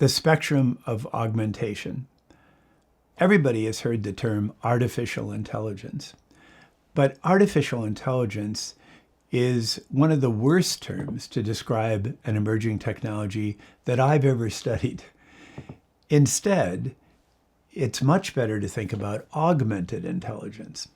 The spectrum of augmentation. Everybody has heard the term artificial intelligence, but artificial intelligence is one of the worst terms to describe an emerging technology that I've ever studied. Instead, it's much better to think about augmented intelligence.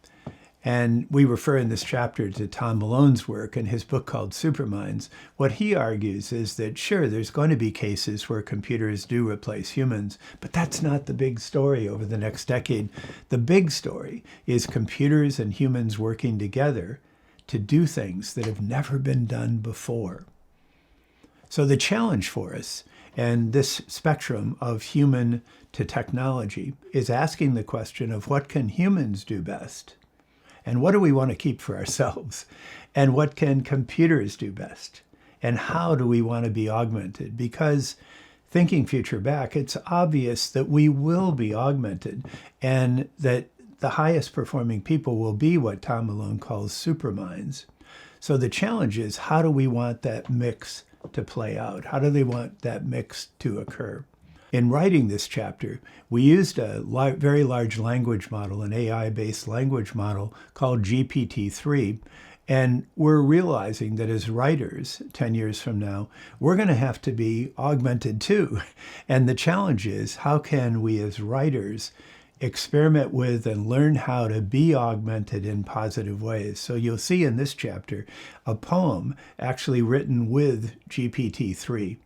And we refer in this chapter to Tom Malone's work in his book called Superminds. What he argues is that, sure, there's going to be cases where computers do replace humans, but that's not the big story over the next decade. The big story is computers and humans working together to do things that have never been done before. So the challenge for us, and this spectrum of human to technology, is asking the question of what can humans do best? And what do we want to keep for ourselves? And what can computers do best? And how do we want to be augmented? Because thinking future back, it's obvious that we will be augmented and that the highest performing people will be what Tom Malone calls superminds. So the challenge is, how do we want that mix to play out? How do they want that mix to occur? In writing this chapter, we used a very large language model, an AI-based language model called GPT-3, and we're realizing that as writers, 10 years from now, we're going to have to be augmented too. And the challenge is, how can we as writers experiment with and learn how to be augmented in positive ways? So you'll see in this chapter a poem actually written with GPT-3.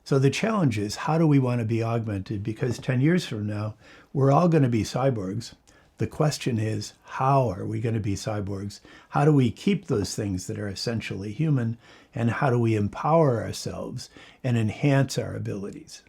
So the challenge is, how do we want to be augmented? Because 10 years from now, we're all going to be cyborgs. The question is, how are we going to be cyborgs? How do we keep those things that are essentially human? And how do we empower ourselves and enhance our abilities?